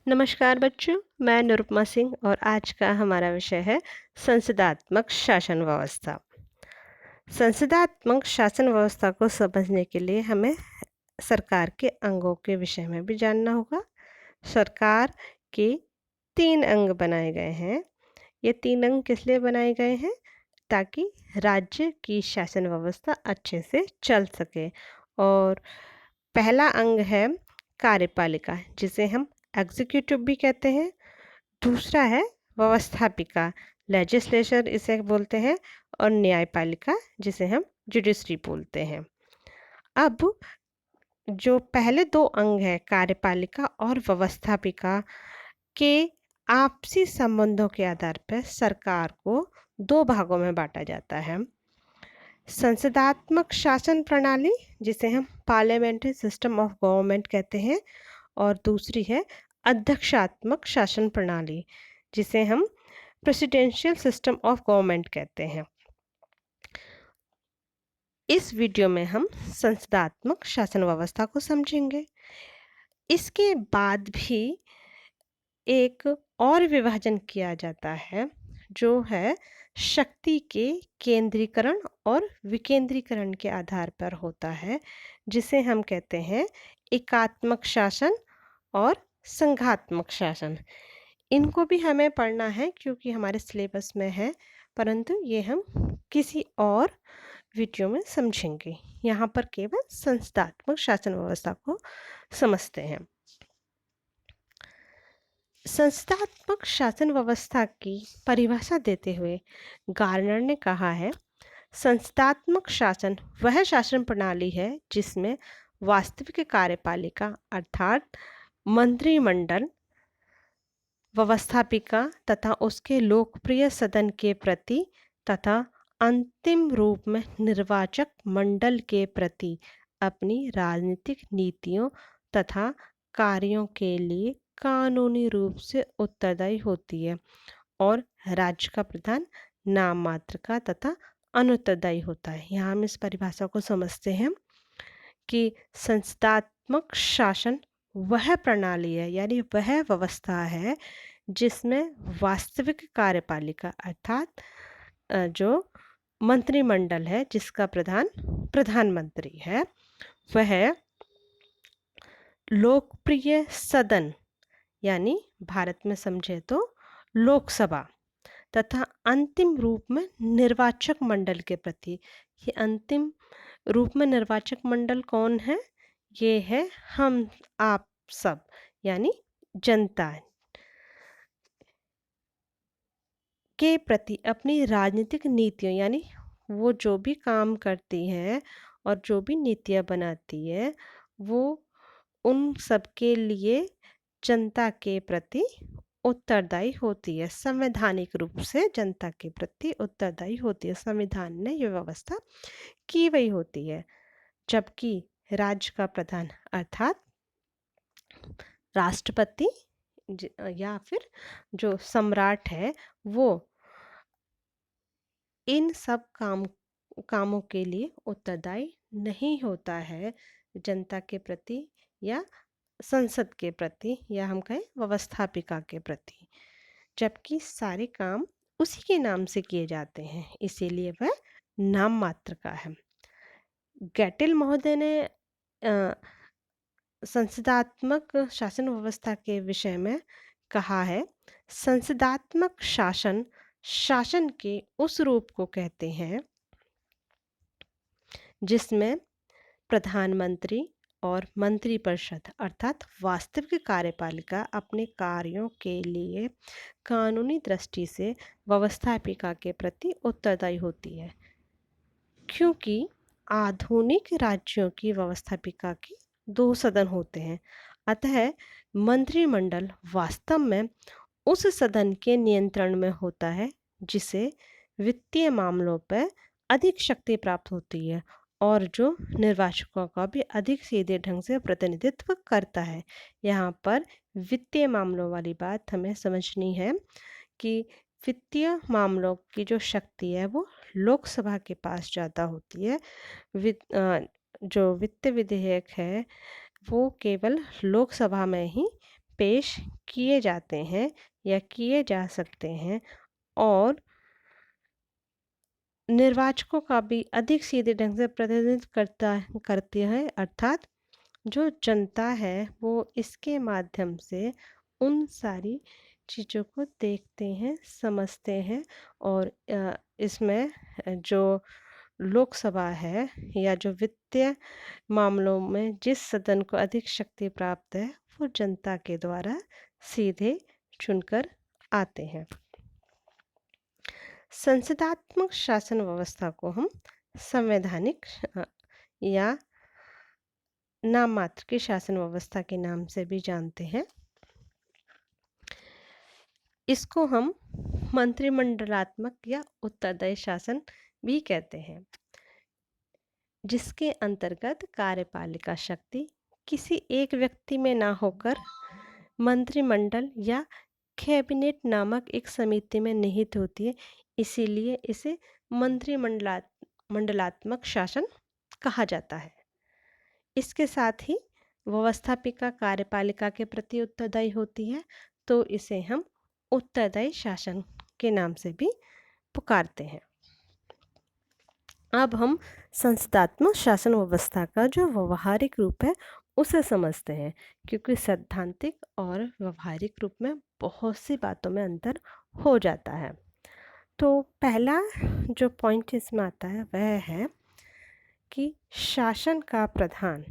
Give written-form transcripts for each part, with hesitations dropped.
नमस्कार बच्चों, मैं निरुपमा सिंह और आज का हमारा विषय है संसदात्मक शासन व्यवस्था। संसदात्मक शासन व्यवस्था को समझने के लिए हमें सरकार के अंगों के विषय में भी जानना होगा। सरकार के 3 अंग बनाए गए हैं। ये 3 अंग किस लिए बनाए गए हैं? ताकि राज्य की शासन व्यवस्था अच्छे से चल सके। और पहला अंग है कार्यपालिका, जिसे हम एग्जीक्यूटिव भी कहते हैं। दूसरा है व्यवस्थापिका, लेजिस्लेचर इसे बोलते हैं। और न्यायपालिका, जिसे हम जुडिशरी बोलते हैं। अब जो पहले 2 अंग हैं कार्यपालिका और व्यवस्थापिका के आपसी संबंधों के आधार पर सरकार को 2 भागों में बांटा जाता है। संसदात्मक शासन प्रणाली, जिसे हम पार्लियामेंट्री सिस्टम ऑफ गवर्नमेंट कहते हैं, और दूसरी है अध्यक्षात्मक शासन प्रणाली, जिसे हम प्रेसिडेंशियल सिस्टम ऑफ गवर्नमेंट कहते हैं। इस वीडियो में हम संसदात्मक शासन व्यवस्था को समझेंगे। इसके बाद भी एक और विभाजन किया जाता है, जो है शक्ति के केंद्रीकरण और विकेंद्रीकरण के आधार पर होता है, जिसे हम कहते हैं एकात्मक शासन और संघात्मक शासन। इनको भी हमें पढ़ना है क्योंकि हमारे सिलेबस में है, परंतु ये हम किसी और वीडियो में समझेंगे। यहाँ पर केवल संसदात्मक शासन व्यवस्था को समझते हैं। संस्थात्मक शासन व्यवस्था की परिभाषा देते हुए गार्नर ने कहा है, संस्थात्मक शासन वह शासन प्रणाली है जिसमें वास्तविक कार्यपालिका अर्थात मंत्रिमंडल, व्यवस्थापिका तथा उसके लोकप्रिय सदन के प्रति तथा अंतिम रूप में निर्वाचक मंडल के प्रति अपनी राजनीतिक नीतियों तथा कार्यों के लिए कानूनी रूप से उत्तरदायी होती है, और राज्य का प्रधान नाम मात्र का तथा अनुत्तरदायी होता है। यहाँ हम इस परिभाषा को समझते हैं कि संस्थात्मक शासन वह प्रणाली है, यानी वह व्यवस्था है जिसमें वास्तविक कार्यपालिका अर्थात जो मंत्रिमंडल है, जिसका प्रधान प्रधानमंत्री है, वह लोकप्रिय सदन यानी भारत में समझे तो लोकसभा तथा अंतिम रूप में निर्वाचक मंडल के प्रति। ये अंतिम रूप में निर्वाचक मंडल कौन है? ये है हम आप सब, यानी जनता के प्रति अपनी राजनीतिक नीतियों, यानी वो जो भी काम करती है और जो भी नीतियाँ बनाती है, वो उन सब के लिए जनता के प्रति उत्तरदायी होती है। संवैधानिक रूप से जनता के प्रति उत्तरदायी होती है। संविधान ने ये व्यवस्था की हुई होती है। जबकि राज्य का प्रधान अर्थात राष्ट्रपति या फिर जो सम्राट है, वो इन सब कामों के लिए उत्तरदायी नहीं होता है जनता के प्रति या संसद के प्रति, या हम कहें व्यवस्थापिका के प्रति, जबकि सारे काम उसी के नाम से किए जाते हैं, इसीलिए वह नाम मात्र का है। गैटिल महोदय ने संसदात्मक शासन व्यवस्था के विषय में कहा है, संसदात्मक शासन शासन के उस रूप को कहते हैं जिसमें प्रधानमंत्री और मंत्रिपरिषद अर्थात वास्तविक कार्यपालिका अपने कार्यों के लिए कानूनी दृष्टि से व्यवस्थापिका के प्रति उत्तरदायी होती है। क्योंकि आधुनिक राज्यों की व्यवस्थापिका के 2 सदन होते हैं, अतः मंत्रिमंडल वास्तव में उस सदन के नियंत्रण में होता है जिसे वित्तीय मामलों पर अधिक शक्ति प्राप्त होती है और जो निर्वाचकों का भी अधिक सीधे ढंग से प्रतिनिधित्व करता है। यहाँ पर वित्तीय मामलों वाली बात हमें समझनी है कि वित्तीय मामलों की जो शक्ति है वो लोकसभा के पास ज़्यादा होती है। जो वित्त विधेयक है वो केवल लोकसभा में ही पेश किए जाते हैं या किए जा सकते हैं और निर्वाचकों का भी अधिक सीधे ढंग से प्रतिनिधित्व करती है, अर्थात जो जनता है वो इसके माध्यम से उन सारी चीज़ों को देखते हैं, समझते हैं और इसमें जो लोकसभा है या जो वित्तीय मामलों में जिस सदन को अधिक शक्ति प्राप्त है वो जनता के द्वारा सीधे चुनकर आते हैं। संसदात्मक शासन व्यवस्था को हम संवैधानिक या नाम मात्र की शासन व्यवस्था के नाम से भी जानते हैं। इसको हम मंत्रिमंडलात्मक या उत्तरदायी शासन भी कहते हैं, जिसके अंतर्गत कार्यपालिका शक्ति किसी एक व्यक्ति में ना होकर मंत्रिमंडल या कैबिनेट नामक एक समिति में निहित होती है। इसीलिए इसे मंत्रिमंडलात्मक शासन कहा जाता है। इसके साथ ही व्यवस्थापिका कार्यपालिका के प्रति उत्तरदायी होती है, तो इसे हम उत्तरदायी शासन के नाम से भी पुकारते हैं। अब हम संसदात्मक शासन व्यवस्था का जो व्यवहारिक रूप है उसे समझते हैं, क्योंकि सैद्धांतिक और व्यवहारिक रूप में बहुत सी बातों में अंतर हो जाता है। तो पहला जो पॉइंट इसमें आता है वह है कि शासन का प्रधान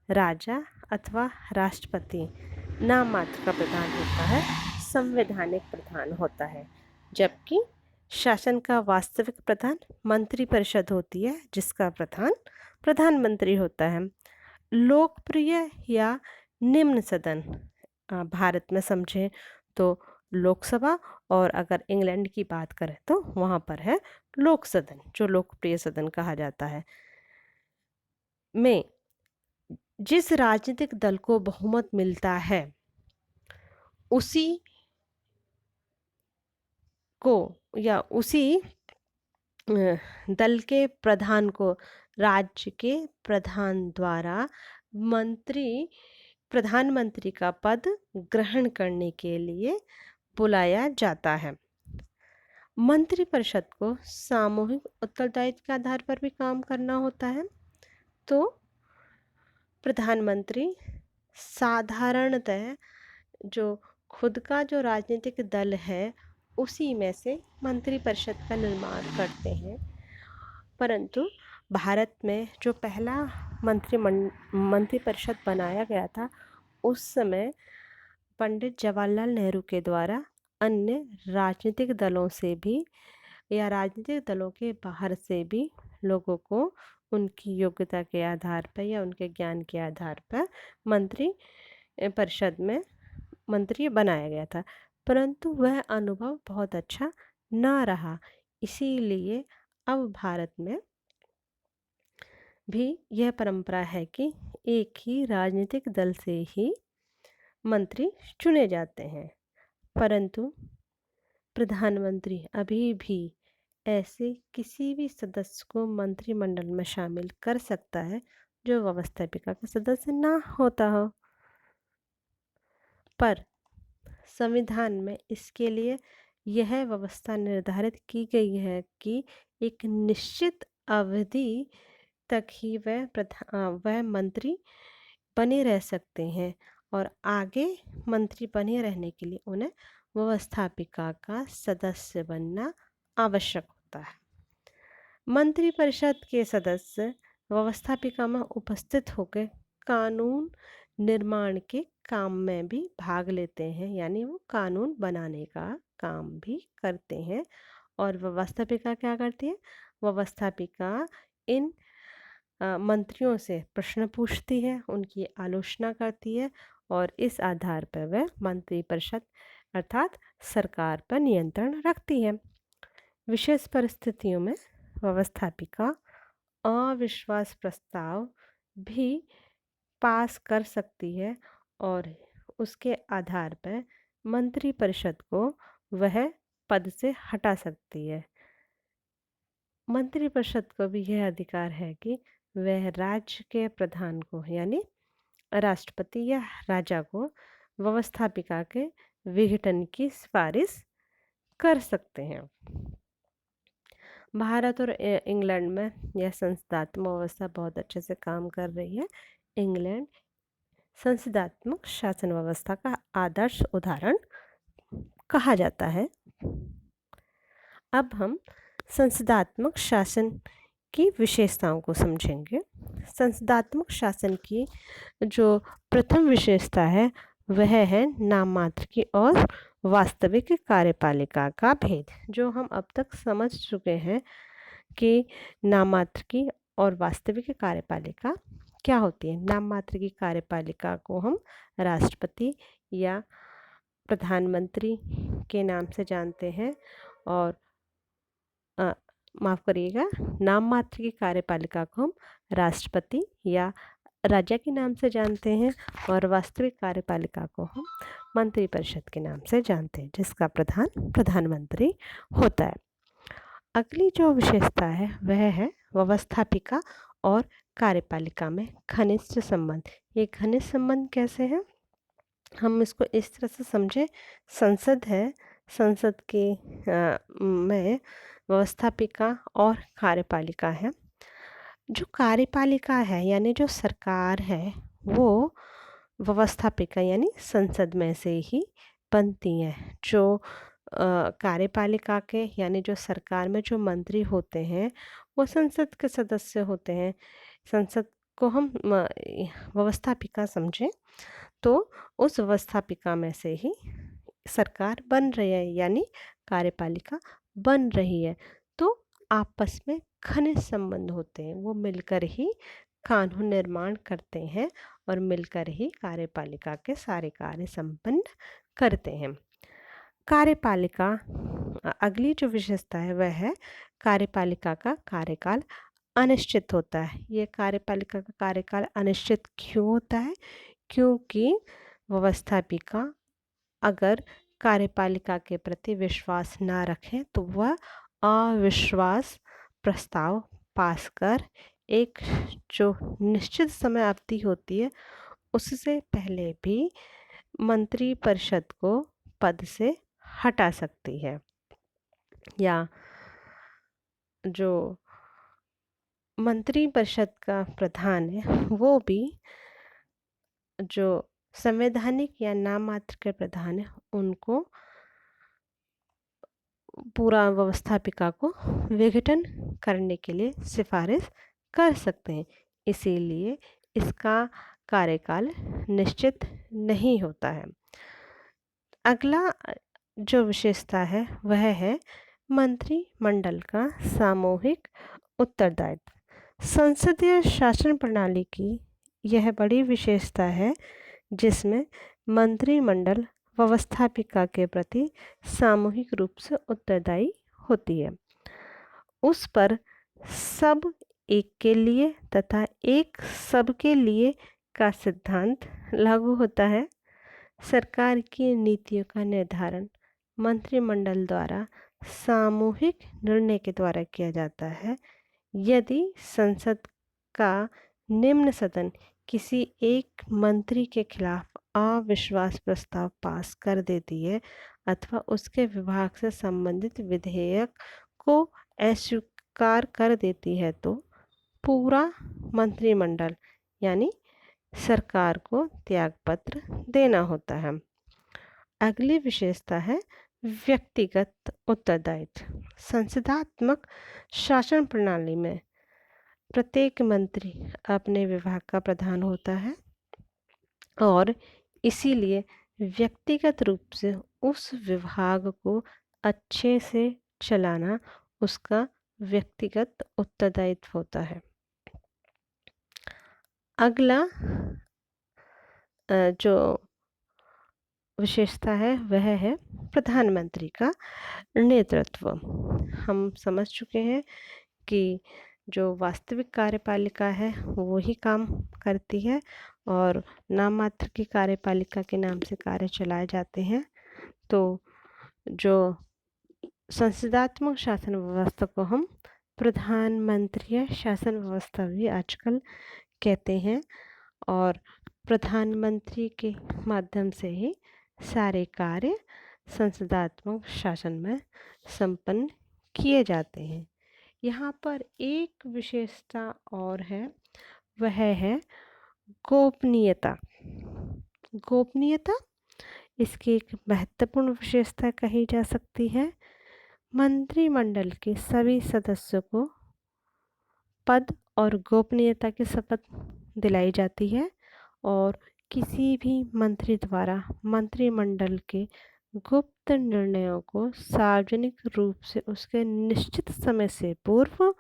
राजा अथवा राष्ट्रपति नाम मात्र का प्रधान होता है, संवैधानिक प्रधान होता है, जबकि शासन का वास्तविक प्रधान मंत्रिपरिषद होती है, जिसका प्रधान प्रधानमंत्री होता है। लोकप्रिय या निम्न सदन भारत में समझें तो लोकसभा, और अगर इंग्लैंड की बात करें तो वहाँ पर है लोक सदन, जो लोकप्रिय सदन कहा जाता है। में जिस राजनीतिक दल को बहुमत मिलता है उसी को या उसी दल के प्रधान को राज्य के प्रधान द्वारा प्रधानमंत्री का पद ग्रहण करने के लिए बुलाया जाता है। मंत्रिपरिषद को सामूहिक उत्तरदायित्व के आधार पर भी काम करना होता है। तो प्रधानमंत्री साधारणतः जो खुद का जो राजनीतिक दल है उसी में से मंत्रिपरिषद का निर्माण करते हैं, परंतु भारत में जो पहला मंत्रिपरिषद बनाया गया था उस समय पंडित जवाहरलाल नेहरू के द्वारा अन्य राजनीतिक दलों से भी या राजनीतिक दलों के बाहर से भी लोगों को उनकी योग्यता के आधार पर या उनके ज्ञान के आधार पर मंत्री परिषद में मंत्री बनाया गया था, परंतु वह अनुभव बहुत अच्छा ना रहा। इसीलिए अब भारत में भी यह परंपरा है कि एक ही राजनीतिक दल से ही मंत्री चुने जाते हैं, परंतु प्रधानमंत्री अभी भी ऐसे किसी भी सदस्य को मंत्रिमंडल में शामिल कर सकता है जो व्यवस्थापिका का सदस्य ना होता हो। पर संविधान में इसके लिए यह व्यवस्था निर्धारित की गई है कि एक निश्चित अवधि तक ही वह मंत्री बने रह सकते हैं और आगे मंत्री बने रहने के लिए उन्हें व्यवस्थापिका का सदस्य बनना आवश्यक होता है। मंत्रिपरिषद के सदस्य व्यवस्थापिका में उपस्थित होकर कानून निर्माण के काम में भी भाग लेते हैं, यानी वो कानून बनाने का काम भी करते हैं। और व्यवस्थापिका क्या करती है? व्यवस्थापिका इन मंत्रियों से प्रश्न पूछती है, उनकी आलोचना करती है और इस आधार पर वह मंत्रिपरिषद अर्थात सरकार पर नियंत्रण रखती है। विशेष परिस्थितियों में व्यवस्थापिका अविश्वास प्रस्ताव भी पास कर सकती है और उसके आधार पर मंत्रिपरिषद को वह पद से हटा सकती है। मंत्रिपरिषद को भी यह अधिकार है कि वह राज्य के प्रधान को यानी राष्ट्रपति या राजा को व्यवस्थापिका के विघटन की सिफारिश कर सकते हैं। भारत और इंग्लैंड में यह संसदात्मक व्यवस्था बहुत अच्छे से काम कर रही है। इंग्लैंड संसदात्मक शासन व्यवस्था का आदर्श उदाहरण कहा जाता है। अब हम संसदात्मक शासन की विशेषताओं को समझेंगे। संसदात्मक शासन की जो प्रथम विशेषता है वह है नाम मात्र की और वास्तविक कार्यपालिका का भेद। जो हम अब तक समझ चुके हैं कि नाम मात्र की और वास्तविक कार्यपालिका क्या होती है। नाम मात्र की कार्यपालिका को हम राष्ट्रपति या प्रधानमंत्री के नाम से जानते हैं और माफ़ करिएगा, नाम मात्र की कार्यपालिका को हम राष्ट्रपति या राजा के नाम से जानते हैं और वास्तविक कार्यपालिका को हम मंत्रिपरिषद के नाम से जानते हैं, जिसका प्रधान प्रधानमंत्री होता है। अगली जो विशेषता है वह है व्यवस्थापिका और कार्यपालिका में घनिष्ठ संबंध। ये घनिष्ठ संबंध कैसे है, हम इसको इस तरह से समझें। संसद है, संसद के में व्यवस्थापिका और कार्यपालिका है। जो कार्यपालिका है यानी जो सरकार है वो व्यवस्थापिका यानी संसद में से ही बनती है। जो कार्यपालिका के यानी जो सरकार में जो मंत्री होते हैं वो संसद के सदस्य होते हैं। संसद को हम व्यवस्थापिका समझें तो उस व्यवस्थापिका में से ही सरकार बन रही है यानी कार्यपालिका बन रही है। तो आपस में घनिष्ठ संबंध होते हैं, वो मिलकर ही कानून निर्माण करते हैं और मिलकर ही कार्यपालिका के सारे कार्य संपन्न करते हैं। कार्यपालिका अगली जो विशेषता है वह है कार्यपालिका का कार्यकाल अनिश्चित होता है। ये कार्यपालिका का कार्यकाल अनिश्चित क्यों होता है, क्योंकि व्यवस्थापिका अगर कार्यपालिका के प्रति विश्वास ना रखें तो वह अविश्वास प्रस्ताव पास कर एक जो निश्चित समय अवधि होती है उससे पहले भी मंत्रिपरिषद को पद से हटा सकती है। या जो मंत्रिपरिषद का प्रधान है वो भी जो संवैधानिक या नाम मात्र के प्रधान है उनको पूरा व्यवस्थापिका को विघटन करने के लिए सिफारिश कर सकते हैं। इसीलिए इसका कार्यकाल निश्चित नहीं होता है। अगला जो विशेषता है वह है मंत्रिमंडल का सामूहिक उत्तरदायित्व। संसदीय शासन प्रणाली की यह बड़ी विशेषता है जिसमें मंत्रिमंडल व्यवस्थापिका के प्रति सामूहिक रूप से उत्तरदायी होती है। उस पर सब एक के लिए तथा एक सबके लिए का सिद्धांत लागू होता है। सरकार की नीतियों का निर्धारण मंत्रिमंडल द्वारा सामूहिक निर्णय के द्वारा किया जाता है। यदि संसद का निम्न सदन किसी एक मंत्री के खिलाफ अविश्वास प्रस्ताव पास कर देती है अथवा उसके विभाग से संबंधित विधेयक को अस्वीकार कर देती है तो पूरा मंत्रिमंडल यानी सरकार को त्यागपत्र देना होता है। अगली विशेषता है व्यक्तिगत उत्तरदायित्व। संसदात्मक शासन प्रणाली में प्रत्येक मंत्री अपने विभाग का प्रधान होता है और इसीलिए व्यक्तिगत रूप से उस विभाग को अच्छे से चलाना उसका व्यक्तिगत उत्तरदायित्व होता है। अगला जो विशेषता है वह है प्रधानमंत्री का नेतृत्व। हम समझ चुके हैं कि जो वास्तविक कार्यपालिका है वो ही काम करती है और नाम मात्र की कार्यपालिका के नाम से कार्य चलाए जाते हैं। तो जो संसदात्मक शासन व्यवस्था को हम प्रधानमंत्रीय शासन व्यवस्था भी आजकल कहते हैं और प्रधानमंत्री के माध्यम से ही सारे कार्य संसदात्मक शासन में संपन्न किए जाते हैं। यहाँ पर एक विशेषता और है, वह है गोपनीयता। गोपनीयता इसकी एक महत्वपूर्ण विशेषता कही जा सकती है। मंत्रिमंडल के सभी सदस्यों को पद और गोपनीयता की शपथ दिलाई जाती है और किसी भी मंत्री द्वारा मंत्रिमंडल के गुप्त निर्णयों को सार्वजनिक रूप से उसके निश्चित समय से पूर्व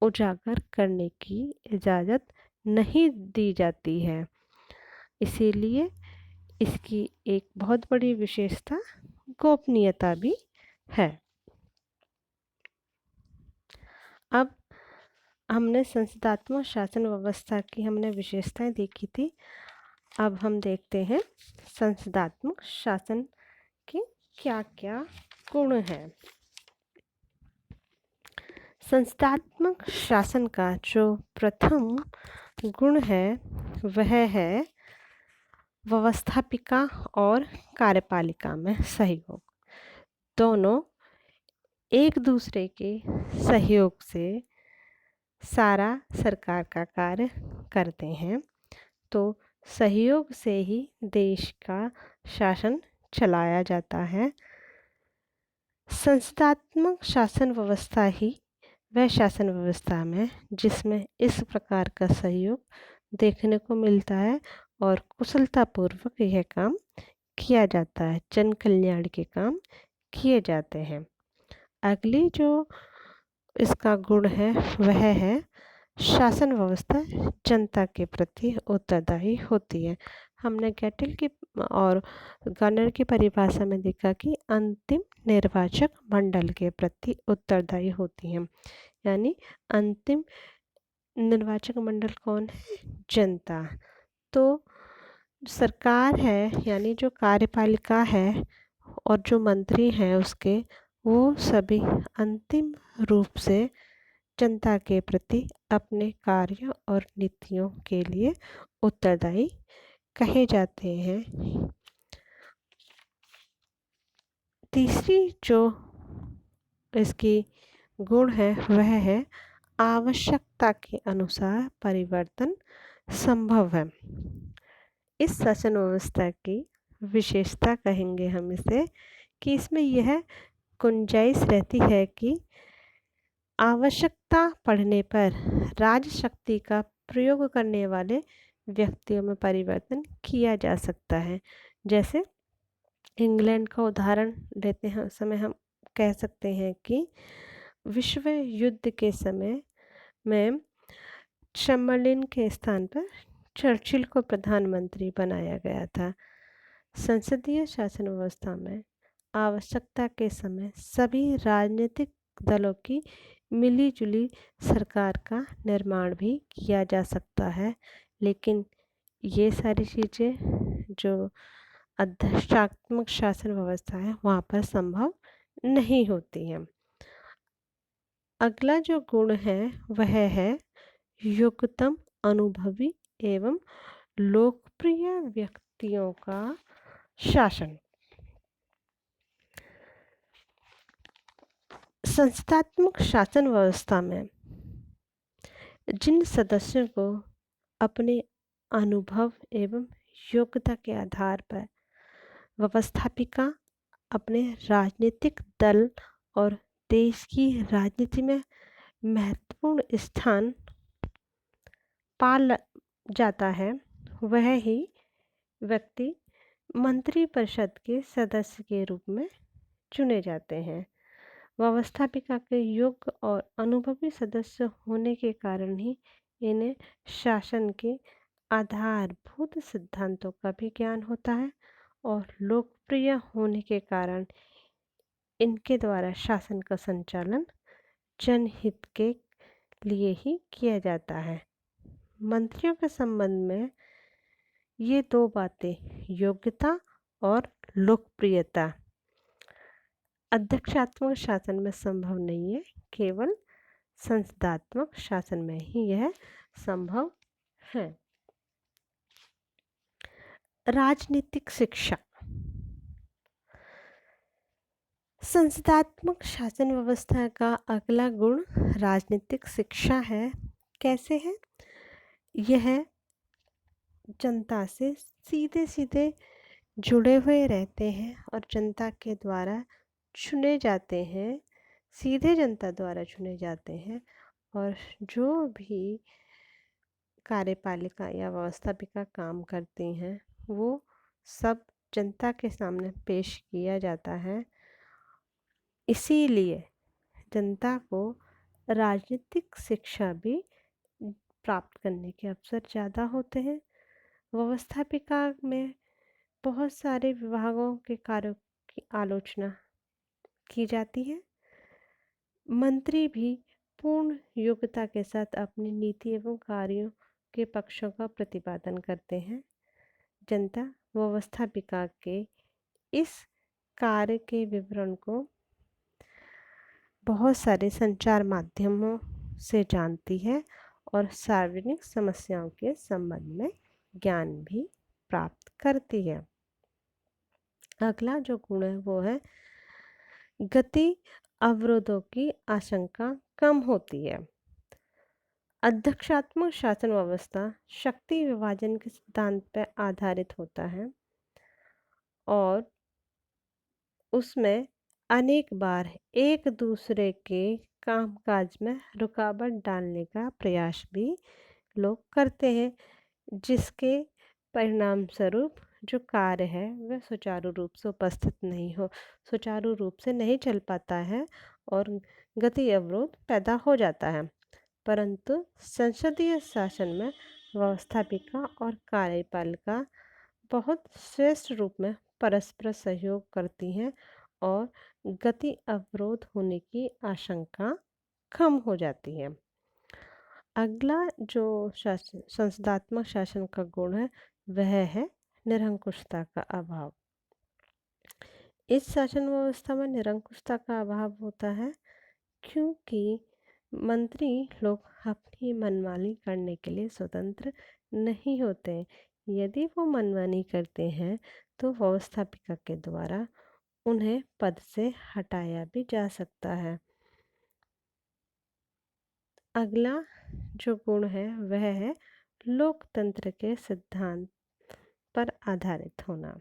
उजागर करने की इजाज़त नहीं दी जाती है। इसीलिए इसकी एक बहुत बड़ी विशेषता गोपनीयता भी है। अब हमने संसदात्मक शासन व्यवस्था की विशेषताएं देखी थी। अब हम देखते हैं संसदात्मक शासन के क्या क्या गुण हैं। संसदात्मक शासन का जो प्रथम गुण है वह है व्यवस्थापिका और कार्यपालिका में सहयोग। दोनों एक दूसरे के सहयोग से सारा सरकार का कार्य करते हैं, तो सहयोग से ही देश का शासन चलाया जाता है। संसदात्मक शासन व्यवस्था ही वह शासन व्यवस्था में जिसमें इस प्रकार का सहयोग देखने को मिलता है और कुशलतापूर्वक यह काम किया जाता है, जन कल्याण के काम किए जाते हैं। अगली जो इसका गुण है वह है शासन व्यवस्था जनता के प्रति उत्तरदायी होती है। हमने गैटिल की और गनर की परिभाषा में देखा कि अंतिम निर्वाचक मंडल के प्रति उत्तरदायी होती हैं, यानी अंतिम निर्वाचक मंडल कौन है? जनता। तो सरकार है यानी जो कार्यपालिका है और जो मंत्री हैं उसके, वो सभी अंतिम रूप से जनता के प्रति अपने कार्य और नीतियों के लिए उत्तरदायी कहे जाते हैं। तीसरी जो इसकी गुण है वह है आवश्यकता के अनुसार परिवर्तन संभव है। इस शासन व्यवस्था की विशेषता कहेंगे हम इसे कि इसमें यह गुंजाइश रहती है कि आवश्यकता पड़ने पर राज्य शक्ति का प्रयोग करने वाले व्यक्तियों में परिवर्तन किया जा सकता है। जैसे इंग्लैंड का उदाहरण लेते हैं, उस समय हम कह सकते हैं कि विश्व युद्ध के समय में चैम्बरलेन के स्थान पर चर्चिल को प्रधानमंत्री बनाया गया था। संसदीय शासन व्यवस्था में आवश्यकता के समय सभी राजनीतिक दलों की मिलीजुली सरकार का निर्माण भी किया जा सकता है, लेकिन ये सारी चीज़ें जो अध्यक्षात्मक शासन व्यवस्था है वहाँ पर संभव नहीं होती हैं। अगला जो गुण है वह है योग्यतम, अनुभवी एवं लोकप्रिय व्यक्तियों का शासन। संस्थात्मक शासन व्यवस्था में जिन सदस्यों को अपने अनुभव एवं योग्यता के आधार पर व्यवस्थापिका अपने राजनीतिक दल और देश की राजनीति में महत्वपूर्ण स्थान पा जाता है, वह ही व्यक्ति मंत्रिपरिषद के सदस्य के रूप में चुने जाते हैं। व्यवस्थापिका के योग्य और अनुभवी सदस्य होने के कारण ही इन्हें शासन के आधारभूत सिद्धांतों का भी ज्ञान होता है और लोकप्रिय होने के कारण इनके द्वारा शासन का संचालन जनहित के लिए ही किया जाता है। मंत्रियों के संबंध में ये दो बातें, योग्यता और लोकप्रियता, अध्यक्षात्मक शासन में संभव नहीं है, केवल संसदात्मक शासन में ही यह संभव है। राजनीतिक शिक्षा। संसदात्मक शासन व्यवस्था का अगला गुण राजनीतिक शिक्षा है। कैसे है? यह जनता से सीधे सीधे जुड़े हुए रहते हैं और जनता के द्वारा चुने जाते हैं, सीधे जनता द्वारा चुने जाते हैं। और जो भी कार्यपालिका या व्यवस्थापिका काम करती हैं वो सब जनता के सामने पेश किया जाता है। इसीलिए जनता को राजनीतिक शिक्षा भी प्राप्त करने के अवसर ज़्यादा होते हैं। व्यवस्थापिका में बहुत सारे विभागों के कार्यों की आलोचना की जाती है। मंत्री भी पूर्ण योग्यता के साथ अपनी नीति एवं कार्यों के पक्षों का प्रतिपादन करते हैं। जनता व्यवस्थापिका के इस कार्य के विवरण को बहुत सारे संचार माध्यमों से जानती है और सार्वजनिक समस्याओं के संबंध में ज्ञान भी प्राप्त करती है। अगला जो गुण है वो है गति अवरोधों की आशंका कम होती है। अध्यक्षात्मक शासन व्यवस्था शक्ति विभाजन के सिद्धांत पर आधारित होता है और उसमें अनेक बार एक दूसरे के कामकाज में रुकावट डालने का प्रयास भी लोग करते हैं, जिसके परिणाम स्वरूप जो कार्य है वह सुचारू रूप से सुचारू रूप से नहीं चल पाता है और गति अवरोध पैदा हो जाता है। परंतु संसदीय शासन में व्यवस्थापिका और कार्यपालिका बहुत श्रेष्ठ रूप में परस्पर सहयोग करती हैं और गति अवरोध होने की आशंका कम हो जाती है। अगला जो संसदात्मक शासन का गुण है वह है निरंकुशता का अभाव। इस शासन व्यवस्था में निरंकुशता का अभाव होता है क्योंकि मंत्री लोग अपनी मनमानी करने के लिए स्वतंत्र नहीं होते। यदि वो मनमानी करते हैं तो व्यवस्थापिका के द्वारा उन्हें पद से हटाया भी जा सकता है। अगला जो गुण है वह है लोकतंत्र के सिद्धांत पर आधारित होना।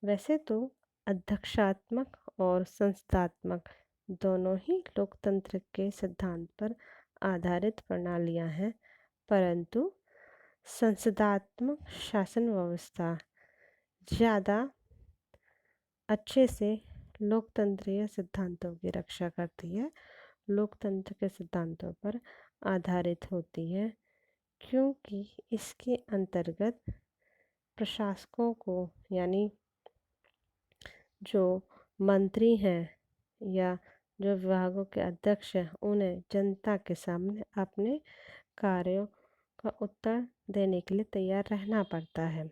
वैसे तो अध्यक्षात्मक और संस्थात्मक दोनों ही लोकतंत्र के सिद्धांत पर आधारित प्रणालियां हैं, परंतु संसदात्मक शासन व्यवस्था ज़्यादा अच्छे से लोकतंत्रीय सिद्धांतों की रक्षा करती है, लोकतंत्र के सिद्धांतों पर आधारित होती है, क्योंकि इसके अंतर्गत प्रशासकों को यानी जो मंत्री हैं या जो विभागों के अध्यक्ष हैं उन्हें जनता के सामने अपने कार्यों का उत्तर देने के लिए तैयार रहना पड़ता है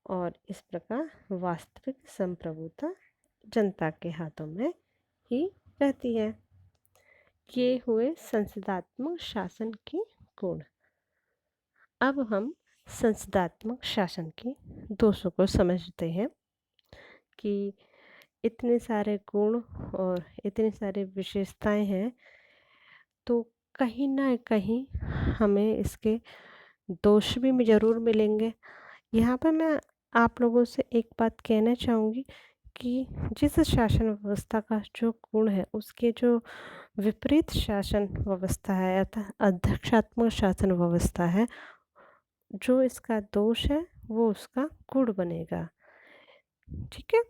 और इस प्रकार वास्तविक संप्रभुता जनता के हाथों में ही रहती है। ये हुए संसदात्मक शासन के गुण। अब हम संसदात्मक शासन के दोषों को समझते हैं कि इतने सारे गुण और इतनी सारी विशेषताएं हैं, तो कहीं ना कहीं हमें इसके दोष भी ज़रूर मिलेंगे। यहाँ पर मैं आप लोगों से एक बात कहना चाहूँगी कि जिस शासन व्यवस्था का जो गुण है उसके जो विपरीत शासन व्यवस्था है अर्थात अध्यक्षात्मक शासन व्यवस्था है, जो इसका दोष है वो उसका गुण बनेगा। ठीक है,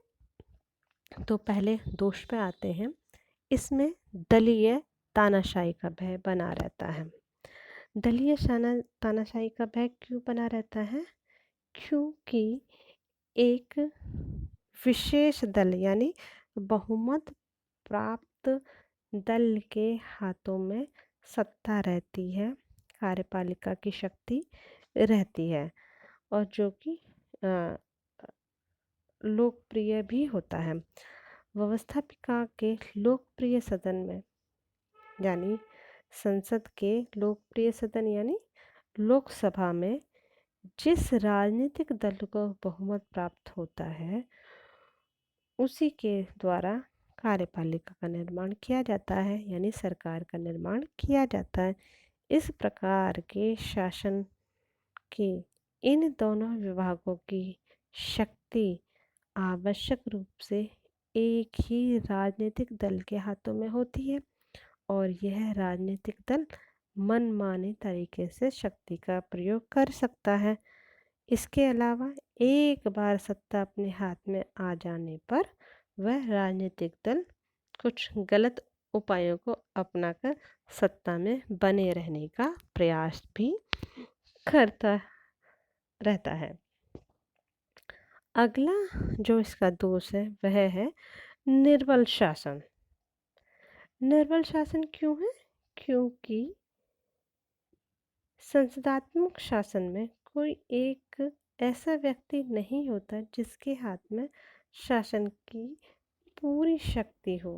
तो पहले दोष पे आते हैं। इसमें दलीय तानाशाही का भय बना रहता है। दलीय तानाशाही का भय क्यों बना रहता है? क्योंकि एक विशेष दल यानी बहुमत प्राप्त दल के हाथों में सत्ता रहती है, कार्यपालिका की शक्ति रहती है और जो कि लोकप्रिय भी होता है। व्यवस्थापिका के लोकप्रिय सदन में यानी संसद के लोकप्रिय सदन यानी लोकसभा में जिस राजनीतिक दल को बहुमत प्राप्त होता है उसी के द्वारा कार्यपालिका का निर्माण किया जाता है, यानी सरकार का निर्माण किया जाता है। इस प्रकार के शासन के इन दोनों विभागों की शक्ति आवश्यक रूप से एक ही राजनीतिक दल के हाथों में होती है और यह राजनीतिक दल मनमाने तरीके से शक्ति का प्रयोग कर सकता है। इसके अलावा एक बार सत्ता अपने हाथ में आ जाने पर वह राजनीतिक दल कुछ गलत उपायों को अपनाकर सत्ता में बने रहने का प्रयास भी करता रहता है। अगला जो इसका दोष है वह है निर्बल शासन। निर्बल शासन क्यों है? क्योंकि संसदात्मक शासन में कोई एक ऐसा व्यक्ति नहीं होता जिसके हाथ में शासन की पूरी शक्ति हो।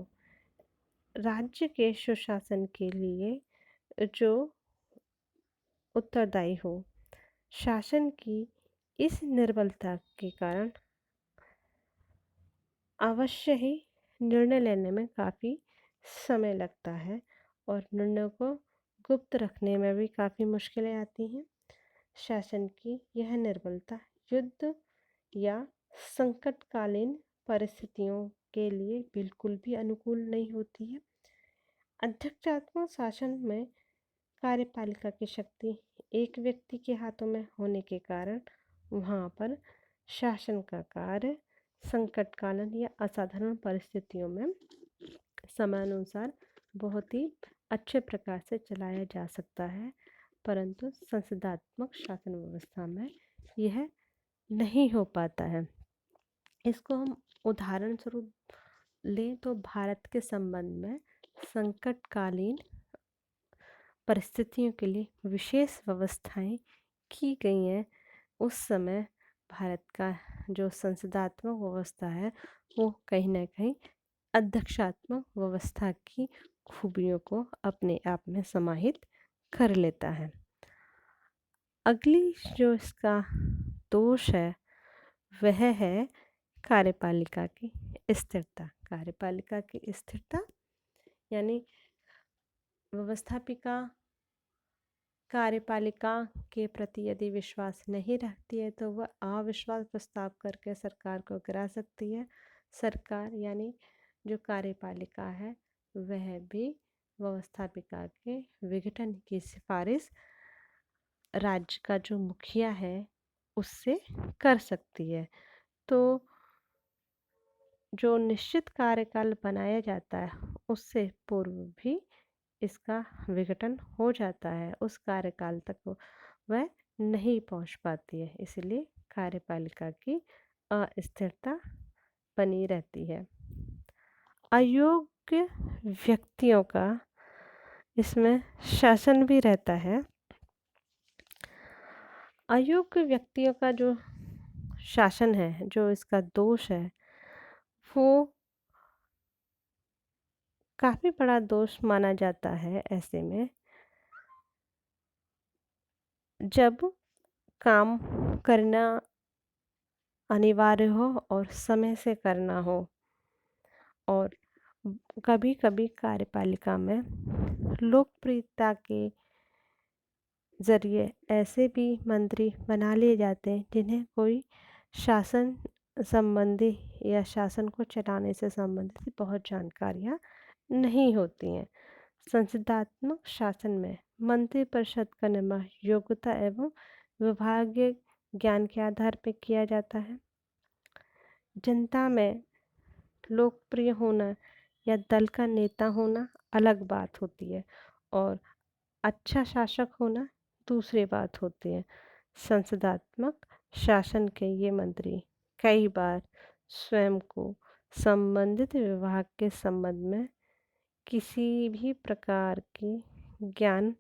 राज्य के सुशासन के लिए जो उत्तरदायी हो, शासन की इस निर्बलता के कारण अवश्य ही निर्णय लेने में काफ़ी समय लगता है और निर्णय को गुप्त रखने में भी काफ़ी मुश्किलें आती हैं। शासन की यह निर्बलता युद्ध या संकटकालीन परिस्थितियों के लिए बिल्कुल भी अनुकूल नहीं होती है। अध्यक्षात्मक शासन में कार्यपालिका की शक्ति एक व्यक्ति के हाथों में होने के कारण वहाँ पर शासन का कार्य संकटकालीन या असाधारण परिस्थितियों में समयानुसार बहुत ही अच्छे प्रकार से चलाया जा सकता है, परंतु संसदात्मक शासन व्यवस्था में यह नहीं हो पाता है। इसको हम उदाहरण स्वरूप लें तो भारत के संबंध में संकटकालीन परिस्थितियों के लिए विशेष व्यवस्थाएं की गई हैं। उस समय भारत का जो संसदात्मक व्यवस्था है वो कहीं ना कहीं अध्यक्षात्मक व्यवस्था की खूबियों को अपने आप में समाहित कर लेता है। अगली जो इसका दोष है वह है कार्यपालिका की स्थिरता। कार्यपालिका की स्थिरता यानी व्यवस्थापिका कार्यपालिका के प्रति यदि विश्वास नहीं रखती है तो वह अविश्वास प्रस्ताव करके सरकार को गिरा सकती है। सरकार यानी जो कार्यपालिका है वह भी व्यवस्थापिका के विघटन की सिफारिश राज्य का जो मुखिया है उससे कर सकती है। तो जो निश्चित कार्यकाल बनाया जाता है उससे पूर्व भी इसका विघटन हो जाता है, उस कार्यकाल तक वह नहीं पहुंच पाती है, इसलिए कार्यपालिका की अस्थिरता बनी रहती है। अयोग्य व्यक्तियों का इसमें शासन भी रहता है। अयोग्य व्यक्तियों का जो शासन है, जो इसका दोष है, वो काफ़ी बड़ा दोष माना जाता है ऐसे में जब काम करना अनिवार्य हो और समय से करना हो और कभी कभी कार्यपालिका में लोकप्रियता के ज़रिए ऐसे भी मंत्री बना लिए जाते हैं जिन्हें कोई शासन संबंधी या शासन को चलाने से संबंधित बहुत जानकारियाँ नहीं होती हैं। संसदात्मक शासन में मंत्रिपरिषद का निर्माण योग्यता एवं विभागीय ज्ञान के आधार पर किया जाता है। जनता में लोकप्रिय होना या दल का नेता होना अलग बात होती है और अच्छा शासक होना दूसरी बात होती है। संसदात्मक शासन के ये मंत्री कई बार स्वयं को संबंधित विभाग के संबंध में किसी भी प्रकार के ज्ञान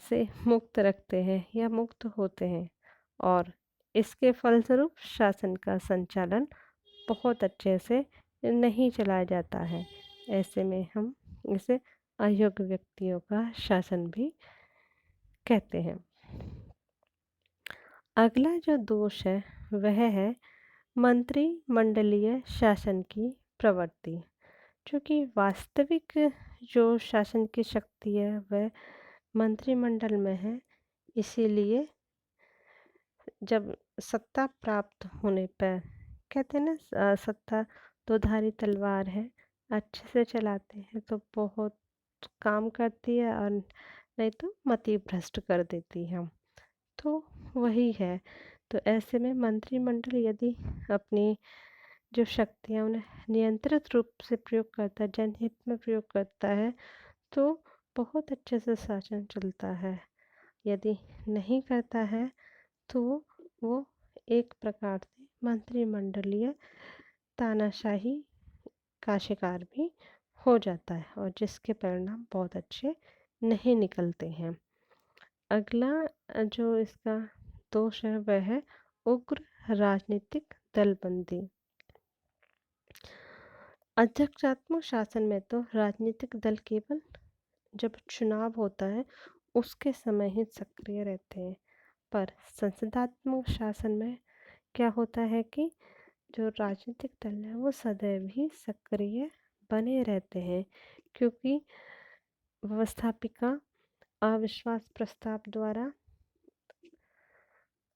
से मुक्त रखते हैं या मुक्त होते हैं और इसके फलस्वरूप शासन का संचालन बहुत अच्छे से नहीं चलाया जाता है। ऐसे में हम इसे अयोग्य व्यक्तियों का शासन भी कहते हैं। अगला जो दोष है वह है मंत्रिमंडलीय शासन की प्रवृत्ति। क्योंकि वास्तविक जो शासन की शक्ति है वह मंत्रिमंडल में है, इसीलिए जब सत्ता प्राप्त होने पर कहते हैं ना सत्ता दोधारी तलवार है, अच्छे से चलाते हैं तो बहुत काम करती है और नहीं तो मति भ्रष्ट कर देती है। तो वही है। तो ऐसे में मंत्रिमंडल यदि अपनी जो शक्तियाँ उन्हें नियंत्रित रूप से प्रयोग करता है, जनहित में प्रयोग करता है, तो बहुत अच्छे से शासन चलता है। यदि नहीं करता है तो वो एक प्रकार से मंत्रिमंडलीय तानाशाही का शिकार भी हो जाता है और जिसके परिणाम बहुत अच्छे नहीं निकलते हैं। अगला जो इसका दोष है वह है उग्र राजनीतिक दलबंदी। अध्यक्षात्मक शासन में तो राजनीतिक दल केवल जब चुनाव होता है उसके समय ही सक्रिय रहते हैं, पर संसदात्मक शासन में क्या होता है कि जो राजनीतिक दल है वो सदैव ही सक्रिय बने रहते हैं, क्योंकि व्यवस्थापिका अविश्वास प्रस्ताव द्वारा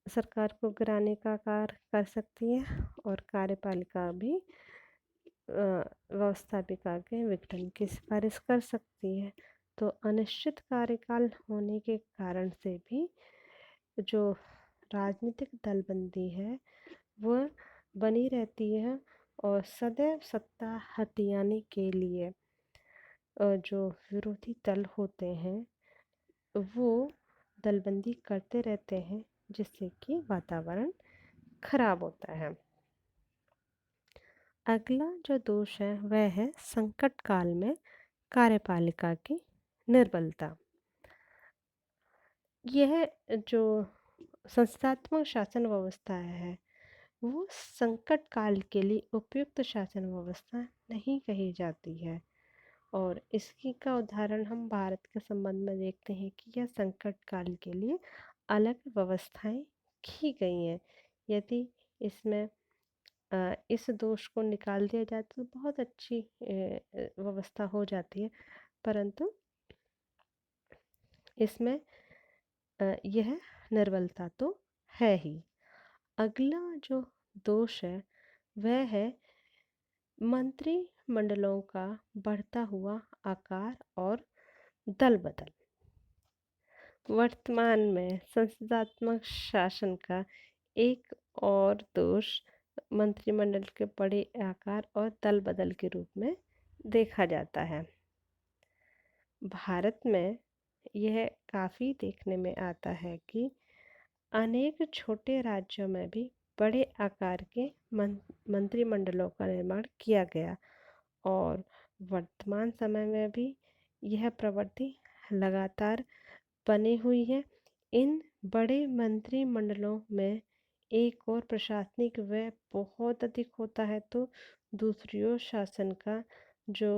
सरकार को गिराने का कार्य कर सकती है और कार्यपालिका भी व्यवस्थापिका के विघटन की सिफारिश कर सकती है। तो अनिश्चित कार्यकाल होने के कारण से भी जो राजनीतिक दलबंदी है वह बनी रहती है और सदैव सत्ता हथियाने के लिए जो विरोधी दल होते हैं वो दलबंदी करते रहते हैं, जिससे कि वातावरण खराब होता है। अगला जो दोष है वह है संकट काल में कार्यपालिका की निर्बलता। यह जो संस्थात्मक शासन व्यवस्था है वो संकट काल के लिए उपयुक्त शासन व्यवस्था नहीं कही जाती है। और इसकी का उदाहरण हम भारत के संबंध में देखते हैं कि यह संकट काल के लिए अलग व्यवस्थाएं की गई हैं। यदि इसमें इस दोष को निकाल दिया जाए तो बहुत अच्छी व्यवस्था हो जाती है, परंतु इसमें यह निर्बलता तो है ही। अगला जो दोष है वह है मंत्रिमंडलों का बढ़ता हुआ आकार और दल बदल। वर्तमान में संसदात्मक शासन का एक और दोष मंत्रिमंडल के बड़े आकार और दल बदल के रूप में देखा जाता है। भारत में यह काफ़ी देखने में आता है कि अनेक छोटे राज्यों में भी बड़े आकार के मंत्रिमंडलों का निर्माण किया गया और वर्तमान समय में भी यह प्रवृत्ति लगातार बनी हुई है। इन बड़े मंत्रिमंडलों में एक और प्रशासनिक व्यय बहुत अधिक होता है तो दूसरी ओर शासन का जो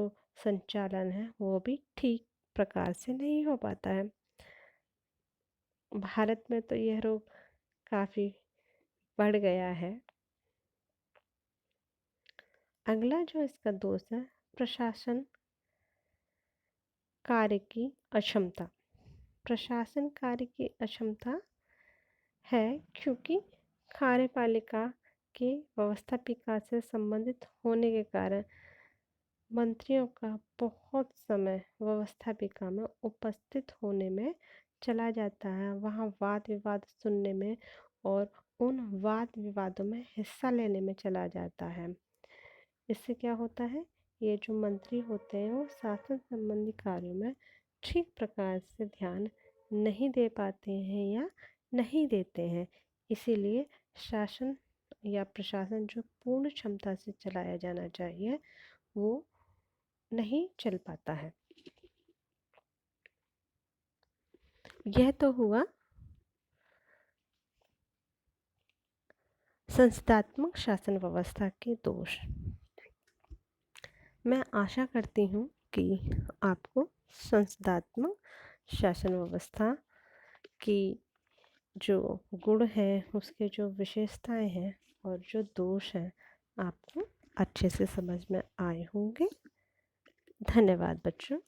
संचालन है वो भी ठीक प्रकार से नहीं हो पाता है। भारत में तो यह रोग काफ़ी बढ़ गया है। अगला जो इसका दोष है प्रशासन कार्य की अक्षमता। प्रशासन कार्य की अक्षमता है क्योंकि कार्यपालिका के व्यवस्थापिका से संबंधित होने के कारण मंत्रियों का बहुत समय व्यवस्थापिका में उपस्थित होने में चला जाता है, वहाँ वाद विवाद सुनने में और उन वाद विवादों में हिस्सा लेने में चला जाता है। इससे क्या होता है, ये जो मंत्री होते हैं वो शासन संबंधी कार्यों में ठीक प्रकार से ध्यान नहीं दे पाते हैं या नहीं देते हैं। इसीलिए शासन या प्रशासन जो पूर्ण क्षमता से चलाया जाना चाहिए वो नहीं चल पाता है। यह तो हुआ संस्थात्मक शासन व्यवस्था के दोष। मैं आशा करती हूँ कि आपको संस्थात्मक शासन व्यवस्था की जो गुण हैं, उसके जो विशेषताएं हैं और जो दोष हैं, आपको अच्छे से समझ में आए होंगे। धन्यवाद बच्चों।